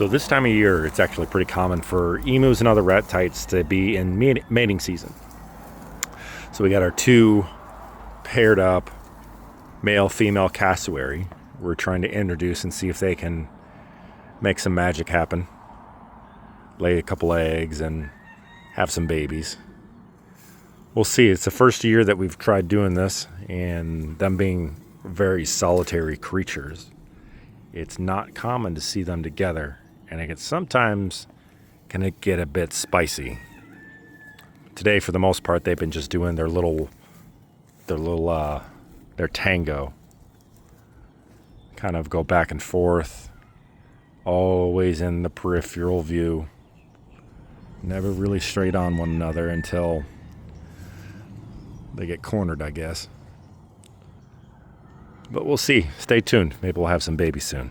So this time of year, it's actually pretty common for emus and other rat tights to be in mating season. So we got our two paired up male-female cassawary. We're trying to introduce and see if they can make some magic happen. Lay a couple eggs and have some babies. We'll see. It's the first year that we've tried doing this, and them being very solitary creatures, it's not common to see them together, and it sometimes can get a bit spicy. Today, for the most part, they've been just doing their tango. Kind of go back and forth, always in the peripheral view. Never really straight on one another until they get cornered, I guess. But we'll see. Stay tuned. Maybe we'll have some babies soon.